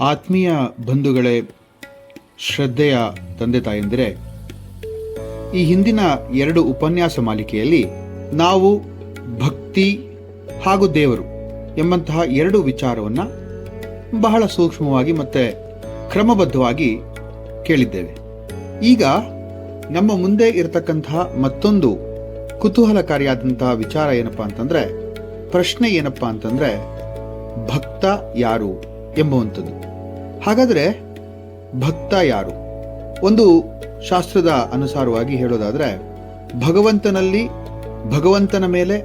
ಆತ್ಮೀಯ ಬಂಧುಗಳೇ, ಶ್ರದ್ಧೆಯ ತಂದೆ ತಾಯಂದಿರೇ, ಈ ಹಿಂದಿನ 2 ಉಪನ್ಯಾಸ ಮಾಲಿಕೆಯಲ್ಲಿ ನಾವು ಭಕ್ತಿ ಹಾಗೂ ದೇವರು ಎಂಬಂತಹ 2 ವಿಚಾರವನ್ನು ಬಹಳ ಸೂಕ್ಷ್ಮವಾಗಿ ಮತ್ತು ಕ್ರಮಬದ್ಧವಾಗಿ ಕೇಳಿದ್ದೇವೆ. ಈಗ ನಮ್ಮ ಮುಂದೆ ಇರತಕ್ಕಂತಹ ಮತ್ತೊಂದು ಕುತೂಹಲಕಾರಿಯಾದಂತಹ ವಿಚಾರ ಏನಪ್ಪಾ ಅಂತಂದ್ರೆ, ಪ್ರಶ್ನೆ ಏನಪ್ಪಾ ಅಂತಂದ್ರೆ, ಭಕ್ತ ಯಾರು ಎಂಬುವಂಥದ್ದು. ಹಾಗಾದರೆ ಭಕ್ತ ಯಾರು? ಒಂದು ಶಾಸ್ತ್ರದ ಅನುಸಾರವಾಗಿ ಹೇಳೋದಾದ್ರೆ, ಭಗವಂತನಲ್ಲಿ, ಭಗವಂತನ ಮೇಲೆ,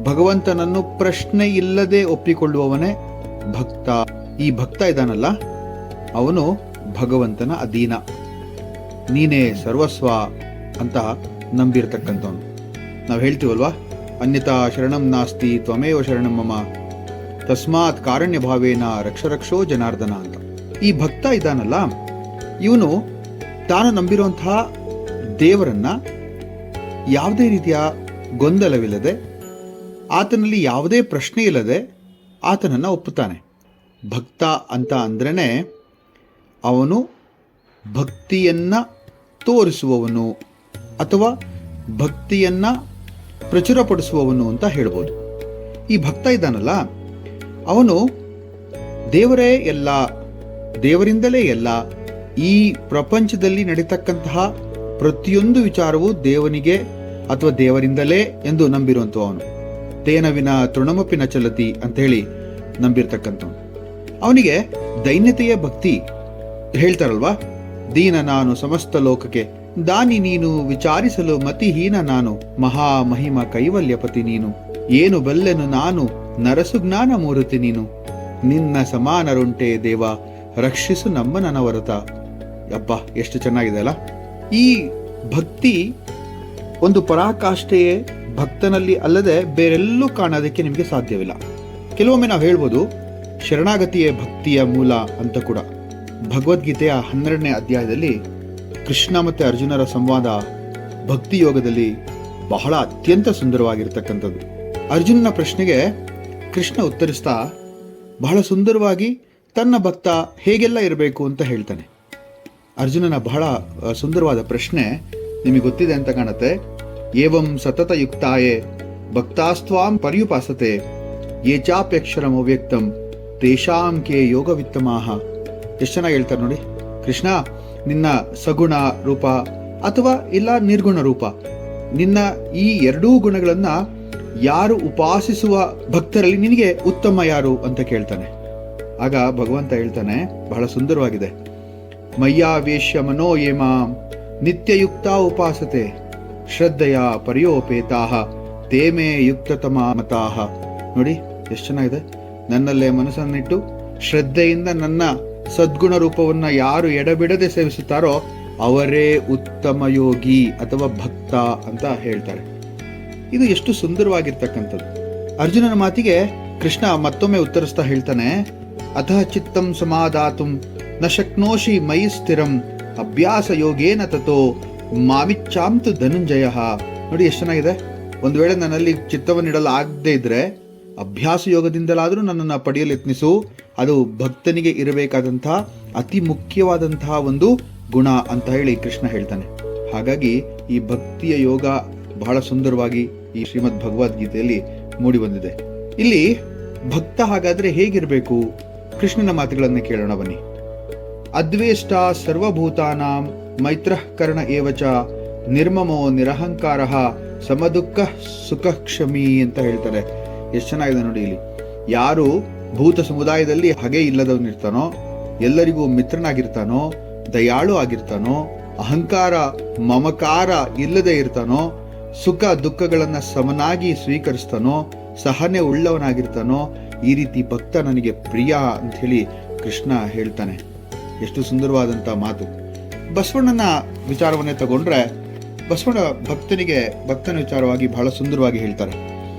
ಭಗವಂತನನ್ನು ಪ್ರಶ್ನೆ ಇಲ್ಲದೆ ಒಪ್ಪಿಕೊಳ್ಳುವವನೇ ಭಕ್ತ. ಈ ಭಕ್ತ ಇದಾನಲ್ಲ, ಅವನು ಭಗವಂತನ ಅಧೀನ, ನೀನೇ ಸರ್ವಸ್ವ ಅಂತ ನಂಬಿರ್ತಕ್ಕಂಥವನು. ನಾವು ಹೇಳ್ತೀವಲ್ವಾ, ಅನ್ಯತಾ ಶರಣಂ ನಾಸ್ತಿ ತ್ವಮೇವ ಶರಣಂ ಮಮ ತಸ್ಮಾತ್ ಕಾರಣ್ಯ ಭಾವೇನ ರಕ್ಷೋ ಜನಾರ್ದನ ಅಂತ. ಈ ಭಕ್ತ ಇದಾನಲ್ಲ, ಇವನು ತಾನು ನಂಬಿರುವಂತಹ ದೇವರನ್ನ ಯಾವುದೇ ರೀತಿಯ ಗೊಂದಲವಿಲ್ಲದೆ, ಆತನಲ್ಲಿ ಯಾವುದೇ ಪ್ರಶ್ನೆ ಇಲ್ಲದೆ ಆತನನ್ನು ಒಪ್ಪುತ್ತಾನೆ. ಭಕ್ತ ಅಂತ ಅಂದ್ರೇ ಅವನು ಭಕ್ತಿಯನ್ನ ತೋರಿಸುವವನು ಅಥವಾ ಭಕ್ತಿಯನ್ನ ಪ್ರಚುರಪಡಿಸುವವನು ಅಂತ ಹೇಳ್ಬೋದು. ಈ ಭಕ್ತ ಇದ್ದಾನಲ್ಲ, ಅವನು ದೇವರೇ ಎಲ್ಲ, ದೇವರಿಂದಲೇ ಎಲ್ಲ, ಈ ಪ್ರಪಂಚದಲ್ಲಿ ನಡೀತಕ್ಕಂತಹ ಪ್ರತಿಯೊಂದು ವಿಚಾರವು ದೇವನಿಗೆ ಅಥವಾ ದೇವರಿಂದಲೇ ಎಂದು ನಂಬಿರುವಂಥವನು. ತೇನ ವಿನ ತೃಣಮಪಿ ನ ಚಲತಿ ಅಂತ ಹೇಳಿ ನಂಬಿರ್ತಕ್ಕಂಥವನು. ಅವನಿಗೆ ದೈನ್ಯತೆಯ ಭಕ್ತಿ. ಹೇಳ್ತಾರಲ್ವಾ, ದೀನ ನಾನು ಸಮಸ್ತ ಲೋಕಕ್ಕೆ ದಾನಿ ನೀನು, ವಿಚಾರಿಸಲು ಮತಿಹೀನ ನಾನು, ಮಹಾ ಮಹಿಮ ಕೈವಲ್ಯಪತಿ ನೀನು, ಏನು ಬಲ್ಲೆನು ನಾನು, ನರಸುಜ್ಞಾನ ಮೂರ್ತಿ ನೀನು, ನಿನ್ನ ಸಮಾನರುಂಟೆ ದೇವ, ರಕ್ಷಿಸು ನಮ್ಮ ನನವರತ. ಅಪ್ಪ, ಎಷ್ಟು ಚೆನ್ನಾಗಿದೆ ಅಲ್ಲ. ಈ ಭಕ್ತಿ ಒಂದು ಪರಾಕಾಷ್ಠೆಯೇ ಭಕ್ತನಲ್ಲಿ ಅಲ್ಲದೆ ಬೇರೆಲ್ಲೂ ಕಾಣೋದಕ್ಕೆ ನಿಮಗೆ ಸಾಧ್ಯವಿಲ್ಲ. ಕೆಲವೊಮ್ಮೆ ನಾವು ಹೇಳ್ಬೋದು, ಶರಣಾಗತಿಯೇ ಭಕ್ತಿಯ ಮೂಲ ಅಂತ ಕೂಡ. ಭಗವದ್ಗೀತೆಯ 12ನೇ ಅಧ್ಯಾಯದಲ್ಲಿ ಕೃಷ್ಣ ಮತ್ತು ಅರ್ಜುನರ ಸಂವಾದ ಭಕ್ತಿ ಯೋಗದಲ್ಲಿ ಬಹಳ ಅತ್ಯಂತ ಸುಂದರವಾಗಿರ್ತಕ್ಕಂಥದ್ದು. ಅರ್ಜುನನ ಪ್ರಶ್ನೆಗೆ ಕೃಷ್ಣ ಉತ್ತರಿಸ್ತಾ ಬಹಳ ಸುಂದರವಾಗಿ ತನ್ನ ಭಕ್ತ ಹೇಗೆಲ್ಲ ಇರಬೇಕು ಅಂತ ಹೇಳ್ತಾನೆ. ಅರ್ಜುನನ ಬಹಳ ಸುಂದರವಾದ ಪ್ರಶ್ನೆ ನಿಮಗೆ ಗೊತ್ತಿದೆ ಅಂತ ಕಾಣುತ್ತೆ. ಏವಂ ಸತತ ಯುಕ್ತಾಯೇ ಭಕ್ತಾಸ್ತ್ವಾಂ ಪರ್ಯುಪಾಸತೆ ಯೇ ಚಾಪ್ಯಕ್ಷರಂ ಅವ್ಯಕ್ತಂ ತೇಷಾಂ ಕೇ ಯೋಗವಿತ್ತಮಾಹ. ಎಷ್ಟು ಚೆನ್ನಾಗಿ ಹೇಳ್ತಾರೆ ನೋಡಿ ಕೃಷ್ಣ. ನಿನ್ನ ಸಗುಣ ರೂಪ ಅಥವಾ ಇಲ್ಲ ನಿರ್ಗುಣ ರೂಪ, ನಿನ್ನ ಈ 2 ಗುಣಗಳನ್ನ ಯಾರು ಉಪಾಸಿಸುವ ಭಕ್ತರಲ್ಲಿ ನಿನಗೆ ಉತ್ತಮ ಯಾರು ಅಂತ ಕೇಳ್ತಾನೆ. ಆಗ ಭಗವಂತ ಹೇಳ್ತಾನೆ, ಬಹಳ ಸುಂದರವಾಗಿದೆ, ಮಯ್ಯಾವೇಶ್ಯ ಮನೋ ಏಮಾಂ ನಿತ್ಯಯುಕ್ತ ಉಪಾಸತೆ ಶ್ರದ್ಧೆಯ ಪರ್ಯೋಪೇತಾಹ ತೇಮೇ ಯುಕ್ತತಮ ಮತಾಹ. ನೋಡಿ ಎಷ್ಟು ಚೆನ್ನಾಗಿದೆ. ನನ್ನಲ್ಲೇ ಮನಸ್ಸನ್ನಿಟ್ಟು ಶ್ರದ್ಧೆಯಿಂದ ನನ್ನ ಸದ್ಗುಣ ರೂಪವನ್ನ ಯಾರು ಎಡಬಿಡದೆ ಸೇವಿಸುತ್ತಾರೋ ಅವರೇ ಉತ್ತಮ ಯೋಗಿ ಅಥವಾ ಭಕ್ತ ಅಂತ ಹೇಳ್ತಾರೆ. ಇದು ಎಷ್ಟು ಸುಂದರವಾಗಿರ್ತಕ್ಕಂಥದ್ದು. ಅರ್ಜುನನ ಮಾತಿಗೆ ಕೃಷ್ಣ ಮತ್ತೊಮ್ಮೆ ಉತ್ತರಿಸ್ತಾ ಹೇಳ್ತಾನೆ, ಅತಃ ಚಿತ್ತಂ ಸಮಾಧಾತುಂ ನ ಶಕ್ನೋಷಿ ಮಯಿ ಸ್ಥಿರಂ ಅಭ್ಯಾಸ ಯೋಗೇನ ತತೋ ಮಾವಿಚ್ಚಾಂತು ಧನುಂಜಯ. ನೋಡಿ ಎಷ್ಟು ಚೆನ್ನಾಗಿದೆ. ಒಂದು ವೇಳೆ ನನ್ನಲ್ಲಿ ಚಿತ್ತವನ್ನಿಡಲು ಆಗದೆ ಇದ್ರೆ ಅಭ್ಯಾಸ ಯೋಗದಿಂದಲಾದರೂ ನನ್ನನ್ನು ಪಡೆಯಲು ಯತ್ನಿಸು. ಅದು ಭಕ್ತನಿಗೆ ಇರಬೇಕಾದಂತಹ ಅತಿ ಮುಖ್ಯವಾದಂತಹ ಒಂದು ಗುಣ ಅಂತ ಹೇಳಿ ಕೃಷ್ಣ ಹೇಳ್ತಾನೆ. ಹಾಗಾಗಿ ಈ ಭಕ್ತಿಯ ಯೋಗ ಬಹಳ ಸುಂದರವಾಗಿ ಈ ಶ್ರೀಮದ್ ಭಗವದ್ಗೀತೆಯಲ್ಲಿ ಮೂಡಿ ಬಂದಿದೆ. ಇಲ್ಲಿ ಭಕ್ತ ಹಾಗಾದ್ರೆ ಹೇಗಿರಬೇಕು? ಕೃಷ್ಣನ ಮಾತುಗಳನ್ನೇ ಕೇಳೋಣ ಬನ್ನಿ. ಅದ್ವೇಷ್ಟ ಸರ್ವಭೂತಾನಾಂ ಮೈತ್ರಃ ಕರ್ಣ ಏವಚ ನಿರ್ಮಮೋ ನಿರಹಂಕಾರ ಸಮದುಃಖ ಸುಖ ಕ್ಷಮಿ ಅಂತ ಹೇಳ್ತಾರೆ. ಎಷ್ಟು ಚೆನ್ನಾಗಿದೆ ನೋಡಿ. ಇಲ್ಲಿ ಯಾರು ಭೂತ ಸಮುದಾಯದಲ್ಲಿ ಹಗೆ ಇಲ್ಲದವನಿರ್ತಾನೋ, ಎಲ್ಲರಿಗೂ ಮಿತ್ರನಾಗಿರ್ತಾನೋ, ದಯಾಳು ಆಗಿರ್ತಾನೋ, ಅಹಂಕಾರ ಮಮಕಾರ ಇಲ್ಲದೆ ಇರ್ತಾನೋ, ಸುಖ ದುಃಖಗಳನ್ನ ಸಮನಾಗಿ ಸ್ವೀಕರಿಸ್ತಾನೋ, ಸಹನೆ ಉಳ್ಳವನಾಗಿರ್ತಾನೋ, ಈ ರೀತಿ ಭಕ್ತ ನನಗೆ ಪ್ರಿಯ ಅಂತ ಹೇಳಿ ಕೃಷ್ಣ ಹೇಳ್ತಾನೆ. ಎಷ್ಟು ಸುಂದರವಾದಂಥ ಮಾತು. ಬಸವಣ್ಣನ ವಿಚಾರವನ್ನೇ ತಗೊಂಡ್ರೆ, ಬಸವಣ್ಣ ಭಕ್ತನ ವಿಚಾರವಾಗಿ ಬಹಳ ಸುಂದರವಾಗಿ ಹೇಳ್ತಾರೆ.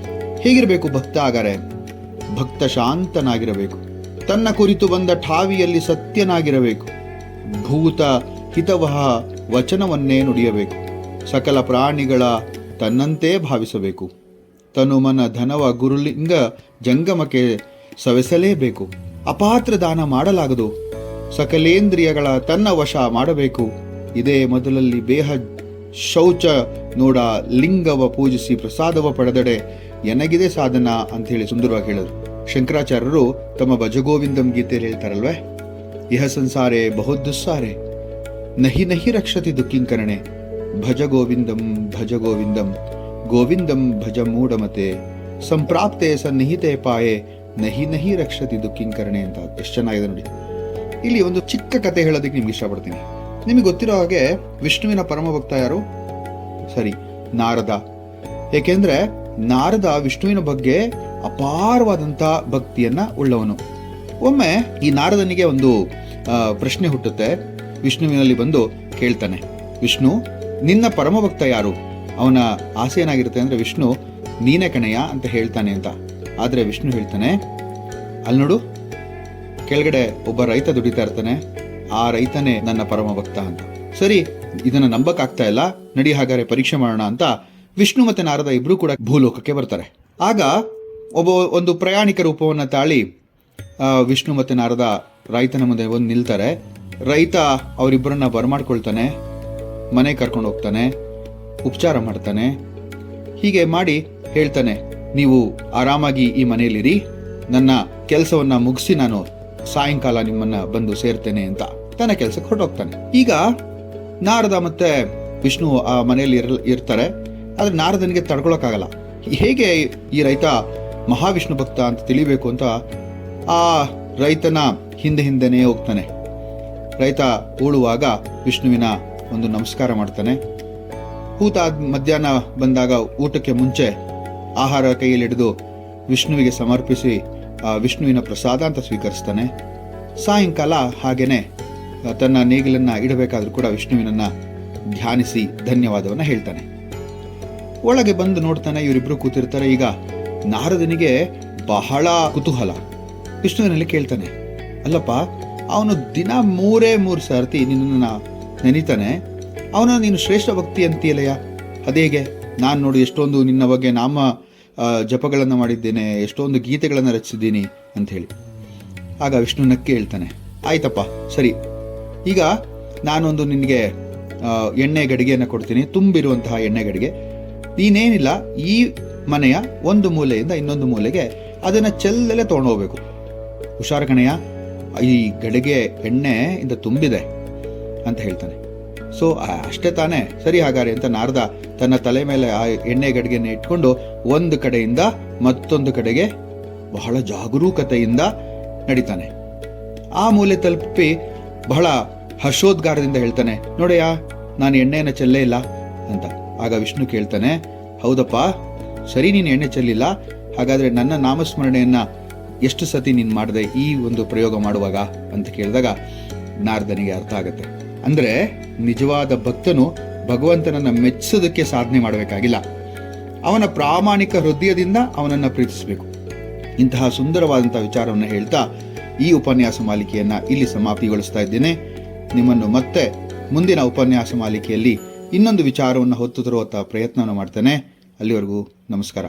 ಹೇಗಿರಬೇಕು ಭಕ್ತ? ಆಗಾರೆ ಭಕ್ತ ಶಾಂತನಾಗಿರಬೇಕು, ತನ್ನ ಕುರಿತು ಬಂದ ಠಾವಿಯಲ್ಲಿ ಸತ್ಯನಾಗಿರಬೇಕು, ಭೂತ ಹಿತವಹ ವಚನವನ್ನೇ ನುಡಿಯಬೇಕು, ಸಕಲ ಪ್ರಾಣಿಗಳ ತನ್ನಂತೆ ಭಾವಿಸಬೇಕು, ತನು ಮನ ಧನವ ಗುರುಲಿಂಗ ಜಂಗಮಕ್ಕೆ ಸವೆಸಲೇಬೇಕು, ಅಪಾತ್ರ ದಾನ ಮಾಡಲಾಗದು. ಸಕಲೇಂದ್ರಿಯಗಳ ತನ್ನ ವಶ ಮಾಡಬೇಕು. ಇದೇ ಮೊದಲಲ್ಲಿ ಬೇಹ ಶೌಚ ನೋಡ ಲಿಂಗವ ಪೂಜಿಸಿ ಪ್ರಸಾದವ ಪಡೆದಡೆ ಎನಗಿದೆ ಸಾಧನ ಅಂತ ಹೇಳಿ ಸುಂದರವಾಗಿ ಹೇಳಿದ್ರು. ಶಂಕರಾಚಾರ್ಯರು ತಮ್ಮ ಭಜಗೋವಿಂದಂ ಗೀತೆಯಲ್ಲಿ ಹೇಳ್ತಾರಲ್ವೇ, ಇಹ ಸಂಸಾರೇ ಬಹುದುಸ್ಸಾರೆ ನಹಿ ನಹಿ ರಕ್ಷತಿ ದುಃಖಿಂಕರಣೆ ಭಜ ಗೋವಿಂದಂ ಗೋವಿಂದಂ ಭಜ ಮೂಢಮತೆ ಸಂಪ್ರಾಪ್ತೆ ಸನ್ನಿಹಿತೆ ಪಾಯೆ ನಹಿ ನಹಿ ರಕ್ಷತಿ ದುಃಖಿಂಕರಣೆ ಅಂತ. ಎಷ್ಟು ಚೆನ್ನಾಗಿದೆ ನೋಡಿ. ಇಲ್ಲಿ ಒಂದು ಚಿಕ್ಕ ಕತೆ ಹೇಳೋದಕ್ಕೆ ನಿಮ್ಗೆ ಇಷ್ಟಪಡ್ತೀನಿ. ನಿಮಗೆ ಗೊತ್ತಿರೋ ಹಾಗೆ ವಿಷ್ಣುವಿನ ಪರಮ ಭಕ್ತ ಯಾರು? ಸರಿ, ನಾರದ. ಏಕೆಂದ್ರೆ ನಾರದ ವಿಷ್ಣುವಿನ ಬಗ್ಗೆ ಅಪಾರವಾದಂತ ಭಕ್ತಿಯನ್ನ ಉಳ್ಳವನು. ಒಮ್ಮೆ ಈ ನಾರದನಿಗೆ ಒಂದು ಪ್ರಶ್ನೆ ಹುಟ್ಟುತ್ತೆ. ವಿಷ್ಣುವಿನಲ್ಲಿ ಬಂದು ಕೇಳ್ತಾನೆ, ವಿಷ್ಣು ನಿನ್ನ ಪರಮ ಭಕ್ತ ಯಾರು? ಅವನ ಆಸೆ ಏನಾಗಿರುತ್ತೆ ಅಂದ್ರೆ, ವಿಷ್ಣು ನೀನೇ ಕಣಯ್ಯ ಅಂತ ಹೇಳ್ತಾನೆ ಅಂತ. ಆದ್ರೆ ವಿಷ್ಣು ಹೇಳ್ತಾನೆ, ಅಲ್ಲಿ ನೋಡು, ಕೆಳಗಡೆ ಒಬ್ಬ ರೈತ ದುಡಿತಾ ಇರ್ತಾನೆ, ಆ ರೈತನೇ ನನ್ನ ಪರಮ ಭಕ್ತ ಅಂತ. ಸರಿ, ಇದನ್ನ ನಂಬಕ್ಕಾಗ್ತಾ ಇಲ್ಲ, ನಡಿ ಹಾಗಾದ್ರೆ ಪರೀಕ್ಷೆ ಮಾಡೋಣ ಅಂತ ವಿಷ್ಣು ಮತ್ತೆ ನಾರದ ಇಬ್ರು ಕೂಡ ಭೂಲೋಕಕ್ಕೆ ಬರ್ತಾರೆ. ಆಗ ಒಂದು ಪ್ರಯಾಣಿಕ ರೂಪವನ್ನ ತಾಳಿ ವಿಷ್ಣು ಮತ್ತೆ ನಾರದ ರೈತನ ಮುಂದೆ ಬಂದು ನಿಲ್ತಾರೆ. ರೈತ ಅವರಿಬ್ಬರನ್ನ ಬರಮಾಡ್ಕೊಳ್ತಾನೆ, ಮನೆ ಕರ್ಕೊಂಡು ಹೋಗ್ತಾನೆ, ಉಪಚಾರ ಮಾಡ್ತಾನೆ. ಹೀಗೆ ಮಾಡಿ ಹೇಳ್ತಾನೆ, ನೀವು ಆರಾಮಾಗಿ ಈ ಮನೆಯಲ್ಲಿರಿ, ನನ್ನ ಕೆಲಸವನ್ನ ಮುಗಿಸಿ ನಾನು ಸಾಯಂಕಾಲ ನಿಮ್ಮನ್ನ ಬಂದು ಸೇರ್ತೇನೆ ಅಂತ ತನ್ನ ಕೆಲಸಕ್ಕೆ ಹೊರಟೋಗ್ತಾನೆ. ಈಗ ನಾರದ ಮತ್ತೆ ವಿಷ್ಣು ಆ ಮನೆಯಲ್ಲಿ ಇರ್ತಾರೆ. ಆದ್ರೆ ನಾರದನಿಗೆ ತಡ್ಕೊಳಕ್ಕಾಗಲ್ಲ. ಹೇಗೆ ಈ ರೈತ ಮಹಾವಿಷ್ಣು ಭಕ್ತ ಅಂತ ತಿಳಿಬೇಕು ಅಂತ ಆ ರೈತನ ಹಿಂದೆನೇ ಹೋಗ್ತಾನೆ. ರೈತ ಉಳುವಾಗ ವಿಷ್ಣುವಿನ ಒಂದು ನಮಸ್ಕಾರ ಮಾಡ್ತಾನೆ. ಮಧ್ಯಾಹ್ನ ಬಂದಾಗ ಊಟಕ್ಕೆ ಮುಂಚೆ ಆಹಾರ ಕೈಯಲ್ಲಿ ಹಿಡಿದು ವಿಷ್ಣುವಿಗೆ ಸಮರ್ಪಿಸಿ ವಿಷ್ಣುವಿನ ಪ್ರಸಾದ ಅಂತ ಸ್ವೀಕರಿಸ್ತಾನೆ. ಸಾಯಂಕಾಲ ಹಾಗೇನೆ ತನ್ನ ನೇಗಿಲನ್ನ ಇಡಬೇಕಾದ್ರೂ ಕೂಡ ವಿಷ್ಣುವಿನನ್ನ ಧ್ಯಾನಿಸಿ ಧನ್ಯವಾದವನ್ನ ಹೇಳ್ತಾನೆ. ಒಳಗೆ ಬಂದು ನೋಡ್ತಾನೆ, ಇವರಿಬ್ರು ಕೂತಿರ್ತಾರೆ. ಈಗ ನಾರದನಿಗೆ ಬಹಳ ಕುತೂಹಲ. ವಿಷ್ಣುವಿನಲ್ಲಿ ಕೇಳ್ತಾನೆ, ಅಲ್ಲಪ್ಪ, ಅವನು ದಿನ 3 ಸರ್ತಿ ನಿನ್ನ ನೆನಿತಾನೆ, ಅವನ ನೀನು ಶ್ರೇಷ್ಠ ಭಕ್ತಿ ಅಂತೀಯಲಯ್ಯ, ಅದೇಗೆ? ನಾನು ನೋಡಿ ಎಷ್ಟೊಂದು ನಿನ್ನ ಬಗ್ಗೆ ನಾಮ ಜಪಗಳನ್ನು ಮಾಡಿದ್ದೇನೆ, ಎಷ್ಟೊಂದು ಗೀತೆಗಳನ್ನು ರಚಿಸಿದ್ದೀನಿ ಅಂತ ಹೇಳಿ. ಆಗ ವಿಷ್ಣು ನಕ್ಕಿ ಹೇಳ್ತಾನೆ, ಆಯ್ತಪ್ಪ ಸರಿ, ಈಗ ನಾನೊಂದು ನಿನಗೆ ಎಣ್ಣೆ ಗಡಿಗೆಯನ್ನು ಕೊಡ್ತೀನಿ, ತುಂಬಿರುವಂತಹ ಎಣ್ಣೆ ಗಡಿಗೆ. ನೀನೇನಿಲ್ಲ, ಈ ಮನೆಯ ಒಂದು ಮೂಲೆಯಿಂದ ಇನ್ನೊಂದು ಮೂಲೆಗೆ ಅದನ್ನ ಚೆಲ್ಲಲೆ ತಗೊಂಡು ಹೋಗ್ಬೇಕು. ಹುಷಾರ ಕಣಯ್ಯ, ಈ ಗಡಿಗೆ ಎಣ್ಣೆ ಇಂದ ತುಂಬಿದೆ ಅಂತ ಹೇಳ್ತಾನೆ. ಸೊ ಅಷ್ಟೇ ತಾನೇ, ಸರಿ ಹಾಗಾರೆ ಅಂತ ನಾರದ ತನ್ನ ತಲೆ ಮೇಲೆ ಆ ಎಣ್ಣೆ ಗಡಿಗೆನ ಇಟ್ಕೊಂಡು ಒಂದು ಕಡೆಯಿಂದ ಮತ್ತೊಂದು ಕಡೆಗೆ ಬಹಳ ಜಾಗರೂಕತೆಯಿಂದ ನಡೀತಾನೆ. ಆ ಮೂಲೆ ತಲುಪಿ ಬಹಳ ಹರ್ಷೋದ್ಗಾರದಿಂದ ಹೇಳ್ತಾನೆ, ನೋಡಯ್ಯ, ನಾನು ಎಣ್ಣೆಯನ್ನು ಚೆಲ್ಲೇ ಇಲ್ಲ ಅಂತ. ಆಗ ವಿಷ್ಣು ಕೇಳ್ತಾನೆ, ಹೌದಪ್ಪ ಸರಿ, ನೀನು ಎಣ್ಣೆ ಚೆಲ್ಲಿಲ್ಲ, ಹಾಗಾದ್ರೆ ನನ್ನ ನಾಮಸ್ಮರಣೆಯನ್ನ ಎಷ್ಟು ಸತಿ ನೀನು ಮಾಡಿದೆ ಈ ಒಂದು ಪ್ರಯೋಗ ಮಾಡುವಾಗ ಅಂತ ಕೇಳಿದಾಗ ನಾರದನಿಗೆ ಅರ್ಥ ಆಗತ್ತೆ. ಅಂದ್ರೆ ನಿಜವಾದ ಭಕ್ತನು ಭಗವಂತನನ್ನ ಮೆಚ್ಚಿಸೋದಕ್ಕೆ ಸಾಧನೆ ಮಾಡಬೇಕಾಗಿಲ್ಲ, ಅವನ ಪ್ರಾಮಾಣಿಕ ಹೃದಯದಿಂದ ಅವನನ್ನ ಪ್ರೀತಿಸಬೇಕು. ಇಂತಹ ಸುಂದರವಾದಂತಹ ವಿಚಾರವನ್ನು ಹೇಳ್ತಾ ಈ ಉಪನ್ಯಾಸ ಮಾಲಿಕೆಯನ್ನ ಇಲ್ಲಿ ಸಮಾಪ್ತಿಗೊಳಿಸ್ತಾ ಇದ್ದೇನೆ. ನಿಮ್ಮನ್ನು ಮತ್ತೆ ಮುಂದಿನ ಉಪನ್ಯಾಸ ಮಾಲಿಕೆಯಲ್ಲಿ ಇನ್ನೊಂದು ವಿಚಾರವನ್ನು ಹೊತ್ತು ತರುವಂತಹ ಪ್ರಯತ್ನವನ್ನು ಮಾಡ್ತೇನೆ. ಅಲ್ಲಿವರೆಗೂ ನಮಸ್ಕಾರ.